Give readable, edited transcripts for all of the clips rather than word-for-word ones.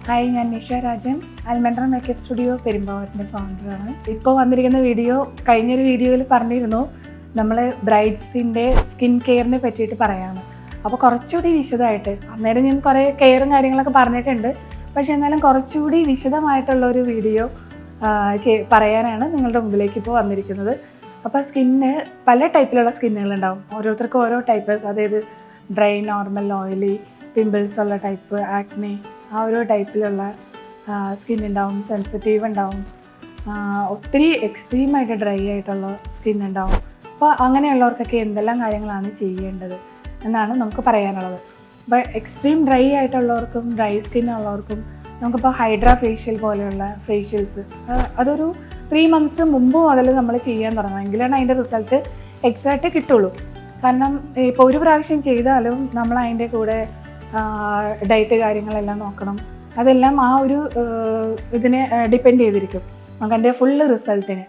Hi, ഞാൻ Nisha Rajan, അൽമൻട്ര makeup studio പെരുമ്പാവൂരിൻ്റെ ഫൗണ്ടറാണ്. ഇപ്പോൾ വന്നിരിക്കുന്ന വീഡിയോ കഴിഞ്ഞൊരു വീഡിയോയിൽ പറഞ്ഞിരുന്നു നമ്മൾ ബ്രൈഡ്സിൻ്റെ സ്കിൻ കെയറിനെ പറ്റിയിട്ട് പറയാമെന്ന്. അപ്പോൾ കുറച്ചുകൂടി വിശദമായിട്ട്, അന്നേരം ഞാൻ കുറേ കെയറും കാര്യങ്ങളൊക്കെ പറഞ്ഞിട്ടുണ്ട്, പക്ഷേ എന്നാലും കുറച്ചുകൂടി വിശദമായിട്ടുള്ളൊരു വീഡിയോ പറയാനാണ് നിങ്ങളുടെ മുമ്പിലേക്ക് ഇപ്പോൾ വന്നിരിക്കുന്നത്. അപ്പോൾ സ്കിന്ന് പല ടൈപ്പിലുള്ള സ്കിന്നുകളുണ്ടാവും, ഓരോരുത്തർക്കും ഓരോ ടൈപ്പ്, അതായത് ഡ്രൈ, നോർമൽ, ഓയിലി, പിമ്പിൾസ് ഉള്ള ടൈപ്പ്, ആക്നെ, ആ ഓരോ ടൈപ്പിലുള്ള സ്കിൻ ഉണ്ടാവും. സെൻസിറ്റീവ് ഉണ്ടാവും, ഒത്തിരി എക്സ്ട്രീമായിട്ട് ഡ്രൈ ആയിട്ടുള്ള സ്കിൻ ഉണ്ടാവും. അപ്പോൾ അങ്ങനെയുള്ളവർക്കൊക്കെ എന്തെല്ലാം കാര്യങ്ങളാണ് ചെയ്യേണ്ടത് എന്നാണ് നമുക്ക് പറയാനുള്ളത്. അപ്പോൾ എക്സ്ട്രീം ഡ്രൈ ആയിട്ടുള്ളവർക്കും ഡ്രൈ സ്കിൻ ഉള്ളവർക്കും നമുക്കിപ്പോൾ ഹൈഡ്ര ഫേഷ്യൽ പോലെയുള്ള ഫേഷ്യൽസ് അതൊരു 3 months മുമ്പ് മുതൽ നമ്മൾ ചെയ്യാൻ തുടങ്ങണം, എങ്കിലാണ് അതിൻ്റെ റിസൾട്ട് എക്സാക്റ്റ് കിട്ടുള്ളൂ. കാരണം ഇപ്പോൾ ഒരു പ്രാവശ്യം ചെയ്താലും നമ്മൾ അതിൻ്റെ കൂടെ ഡയറ്റ് കാര്യങ്ങളെല്ലാം നോക്കണം. അതെല്ലാം ആ ഒരു ഇതിനെ ഡിപ്പെൻഡ് ചെയ്തിരിക്കും നമുക്ക് അതിൻ്റെ ഫുള്ള് റിസൾട്ടിന്.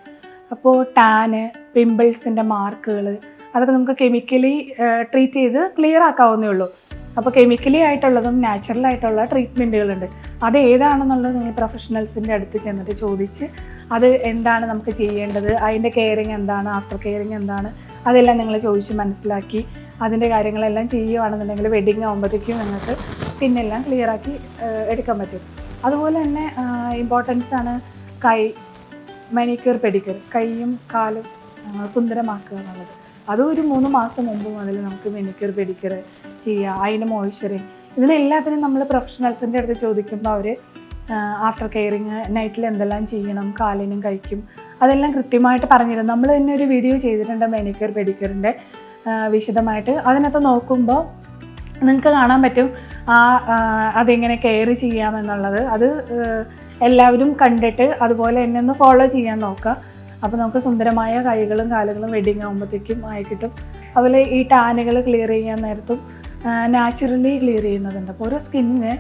അപ്പോൾ ടാന്, പിമ്പിൾസിൻ്റെ മാർക്കുകൾ, അതൊക്കെ നമുക്ക് കെമിക്കലി ട്രീറ്റ് ചെയ്ത് ക്ലിയർ ആക്കാവുന്നേ ഉള്ളൂ. അപ്പോൾ കെമിക്കലി ആയിട്ടുള്ളതും നാച്ചുറൽ ആയിട്ടുള്ള ട്രീറ്റ്മെൻറ്റുകളുണ്ട്. അത് ഏതാണെന്നുള്ളത് നിങ്ങൾ പ്രൊഫഷണൽസിൻ്റെ അടുത്ത് ചെന്നിട്ട് ചോദിച്ച് അത് എന്താണ് നമുക്ക് ചെയ്യേണ്ടത്, അതിൻ്റെ കെയറിങ് എന്താണ്, ആഫ്റ്റർ കെയറിങ് എന്താണ്, അതെല്ലാം നിങ്ങൾ ചോദിച്ച് മനസ്സിലാക്കി അതിൻ്റെ കാര്യങ്ങളെല്ലാം ചെയ്യുകയാണെന്നുണ്ടെങ്കിൽ വെഡിങ് ആകുമ്പോഴത്തേക്കും നിങ്ങൾക്ക് സ്കിന്നെല്ലാം ക്ലിയറാക്കി എടുക്കാൻ പറ്റും. അതുപോലെ തന്നെ ഇമ്പോർട്ടൻസ് ആണ് മാനിക്യൂർ, പെഡിക്യൂർ, കൈയും കാലും സുന്ദരമാക്കുക എന്നുള്ളത്. അതും ഒരു 3 മാസം മുമ്പ് മുതൽ നമുക്ക് മാനിക്യൂർ, പെഡിക്യൂർ ചെയ്യുക. അതിന് മോയ്സ്ചറിങ്, ഇതിനെല്ലാത്തിനും നമ്മൾ പ്രൊഫഷണൽസിൻ്റെ അടുത്ത് ചോദിക്കുമ്പോൾ അവർ ആഫ്റ്റർ കെയറിങ് നൈറ്റിൽ എന്തെല്ലാം ചെയ്യണം, കാലിനും കൈക്കും, അതെല്ലാം കൃത്യമായിട്ട് പറഞ്ഞിരുന്നു. നമ്മൾ തന്നെ ഒരു വീഡിയോ ചെയ്തിട്ടുണ്ട് മാനിക്യൂർ, പെഡിക്യൂറിൻ്റെ വിശദമായിട്ട്. അതിനകത്ത് നോക്കുമ്പോൾ നിങ്ങൾക്ക് കാണാൻ പറ്റും അതെങ്ങനെ കെയർ ചെയ്യാമെന്നുള്ളത്. അത് എല്ലാവരും കണ്ടിട്ട് അതുപോലെ തന്നെ ഒന്ന് ഫോളോ ചെയ്യാൻ നോക്കുക. അപ്പോൾ നമുക്ക് സുന്ദരമായ കൈകളും കാലുകളും വെഡിങ് ആകുമ്പോഴത്തേക്കും ആയി കിട്ടും. അതുപോലെ ഈ ടാനുകൾ ക്ലിയർ ചെയ്യാൻ നേരത്തും നാച്ചുറലി ക്ലിയർ ചെയ്യുന്നതുണ്ട്. അപ്പോൾ ഓരോ സ്കിന്നിന്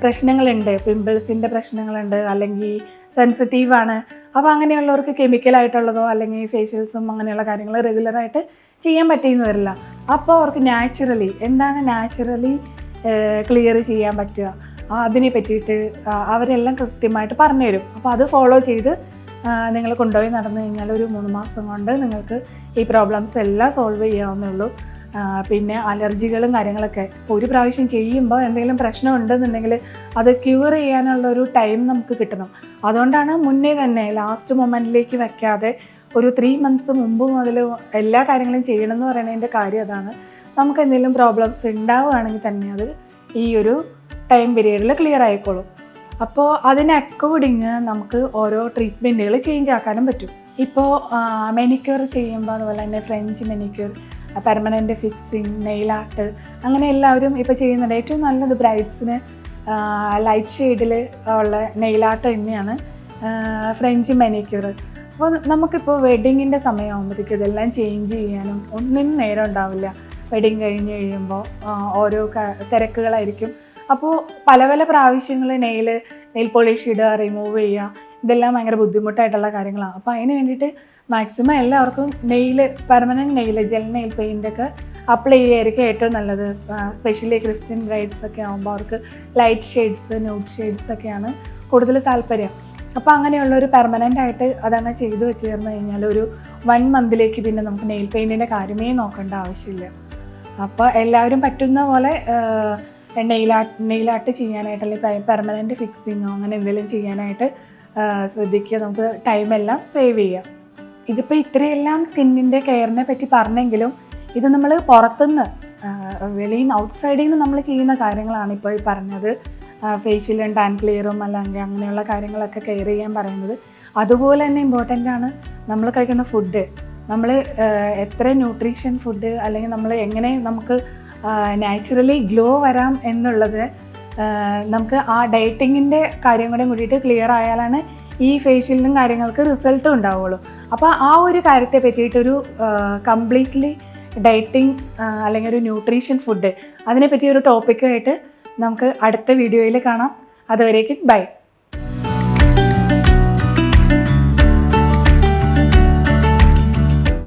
പ്രശ്നങ്ങളുണ്ട്, പിമ്പിൾസിൻ്റെ പ്രശ്നങ്ങളുണ്ട്, അല്ലെങ്കിൽ സെൻസിറ്റീവാണ്. അപ്പോൾ അങ്ങനെയുള്ളവർക്ക് കെമിക്കലായിട്ടുള്ളതോ അല്ലെങ്കിൽ ഫേഷ്യൽസും അങ്ങനെയുള്ള കാര്യങ്ങൾ റെഗുലറായിട്ട് ചെയ്യാൻ പറ്റിയെന്ന് വരില്ല. അപ്പോൾ അവർക്ക് നാച്ചുറലി ക്ലിയർ ചെയ്യാൻ പറ്റുക, അതിനെ പറ്റിയിട്ട് അവരെല്ലാം കൃത്യമായിട്ട് പറഞ്ഞു തരും. അപ്പോൾ അത് ഫോളോ ചെയ്ത് നിങ്ങൾ കൊണ്ടുപോയി നടന്നു കഴിഞ്ഞാൽ ഒരു 3 മാസം കൊണ്ട് നിങ്ങൾക്ക് ഈ പ്രോബ്ലംസ് എല്ലാം സോൾവ് ചെയ്യാവുന്നേ ഉള്ളൂ. പിന്നെ അലർജികളും കാര്യങ്ങളൊക്കെ ഒരു പ്രാവശ്യം ചെയ്യുമ്പോൾ എന്തെങ്കിലും പ്രശ്നം ഉണ്ടെന്നുണ്ടെങ്കിൽ അത് ക്യൂർ ചെയ്യാനുള്ളൊരു ടൈം നമുക്ക് കിട്ടണം. അതുകൊണ്ടാണ് മുന്നേ തന്നെ ലാസ്റ്റ് മൊമെൻറ്റിലേക്ക് വെക്കാതെ ഒരു 3 months മുമ്പ് മുതൽ എല്ലാ കാര്യങ്ങളും ചെയ്യണമെന്ന് പറയുന്നതിൻ്റെ കാര്യം അതാണ്. നമുക്ക് എന്തെങ്കിലും പ്രോബ്ലംസ് ഉണ്ടാവുകയാണെങ്കിൽ തന്നെ അത് ഈ ഒരു ടൈം പീരീഡിൽ ക്ലിയർ ആയിക്കോളും. അപ്പോൾ അതിന് അക്കോർഡിങ് നമുക്ക് ഓരോ ട്രീറ്റ്മെൻറ്റുകൾ ചേഞ്ച് ആക്കാനും പറ്റും. ഇപ്പോൾ മാനിക്യൂർ ചെയ്യുമ്പോൾ അതുപോലെ തന്നെ French manicure, permanent fixing, nail art, അങ്ങനെ എല്ലാവരും ഇപ്പോൾ ചെയ്യുന്നുണ്ട്. ഏറ്റവും നല്ലത് ബ്രൈഡ്സിന് ലൈറ്റ് ഷെയ്ഡിൽ ഉള്ള നെയിൽ ആർട്ട് തന്നെയാണ് ഫ്രഞ്ച് മാനിക്യൂർ. അപ്പോൾ നമുക്കിപ്പോൾ വെഡിങ്ങിൻ്റെ സമയമാകുമ്പോഴത്തേക്കും ഇതെല്ലാം ചേഞ്ച് ചെയ്യാനും ഒന്നിനും നേരം ഉണ്ടാവില്ല. വെഡിങ് കഴിഞ്ഞ് കഴിയുമ്പോൾ ഓരോ തിരക്കുകളായിരിക്കും. അപ്പോൾ പല പല പ്രാവശ്യങ്ങൾ നെയിൽ പോളിഷ് ഇടുക, റിമൂവ് ചെയ്യുക, ഇതെല്ലാം ഭയങ്കര ബുദ്ധിമുട്ടായിട്ടുള്ള കാര്യങ്ങളാണ്. അപ്പോൾ അതിന് വേണ്ടിയിട്ട് മാക്സിമം എല്ലാവർക്കും പെർമനൻറ്റ് നെയിൽ, ജെൽ നെയിൽ പെയിൻ്റൊക്കെ അപ്ലൈ ചെയ്യുകയായിരിക്കും ഏറ്റവും നല്ലത്. സ്പെഷ്യലി ക്രിസ്ത്യൻ ബ്രൈഡ്സ് ഒക്കെ ആകുമ്പോൾ അവർക്ക് ലൈറ്റ് ഷെയ്ഡ്സ്, ന്യൂഡ് ഷെയ്ഡ്സ് ഒക്കെയാണ് കൂടുതൽ താല്പര്യം. അപ്പോൾ അങ്ങനെയുള്ളൊരു പെർമനൻ്റ് ആയിട്ട് അതങ്ങനെ ചെയ്തു വെച്ച് ചേർന്ന് കഴിഞ്ഞാൽ ഒരു 1 monthലേക്ക് പിന്നെ നമുക്ക് നെയിൽ പെയിൻറ്റിൻ്റെ കാര്യമേ നോക്കേണ്ട ആവശ്യമില്ല. അപ്പോൾ എല്ലാവരും പറ്റുന്ന പോലെ നെയിൽ ആർട്ട് ചെയ്യാനായിട്ട് അല്ലെങ്കിൽ പെർമനൻറ്റ് ഫിക്സിങ്ങോ അങ്ങനെ എന്തെങ്കിലും ചെയ്യാനായിട്ട് ശ്രദ്ധിക്കുക. നമുക്ക് ടൈമെല്ലാം സേവ് ചെയ്യാം. ഇതിപ്പോൾ ഇത്രയെല്ലാം സ്കിന്നിൻ്റെ കെയറിനെ പറ്റി പറഞ്ഞെങ്കിലും ഇത് നമ്മൾ പുറത്തുനിന്ന് വെളിയിൽ ഔട്ട്സൈഡിൽ നിന്ന് നമ്മൾ ചെയ്യുന്ന കാര്യങ്ങളാണ് ഇപ്പോൾ ഈ പറഞ്ഞത്. ഫേഷ്യലും ടാൻ ക്ലിയറും അല്ലെങ്കിൽ അങ്ങനെയുള്ള കാര്യങ്ങളൊക്കെ കെയർ ചെയ്യാൻ പറയുന്നത്. അതുപോലെ തന്നെ ഇമ്പോർട്ടൻ്റ് ആണ് നമ്മൾ കഴിക്കുന്ന ഫുഡ്. നമ്മൾ എത്ര ന്യൂട്രീഷൻ ഫുഡ് അല്ലെങ്കിൽ നമ്മൾ എങ്ങനെ നമുക്ക് നാച്ചുറലി ഗ്ലോ വരാം എന്നുള്ളത് നമുക്ക് ആ ഡയറ്റിങ്ങിൻ്റെ കാര്യം കൂടെ കൂടിയിട്ട് ക്ലിയർ ആയാലാണ് ഈ ഫേഷ്യലിനും കാര്യങ്ങൾക്ക് റിസൾട്ടും ഉണ്ടാവുള്ളൂ. അപ്പോൾ ആ ഒരു കാര്യത്തെ പറ്റിയിട്ടൊരു കംപ്ലീറ്റ്ലി ഡയറ്റിങ് അല്ലെങ്കിൽ ഒരു ന്യൂട്രീഷൻ ഫുഡ് അതിനെ പറ്റിയൊരു ടോപ്പിക്കായിട്ട് നമുക്ക് അടുത്ത വീഡിയോയിൽ കാണാം. അതുവരേക്കും ബൈ.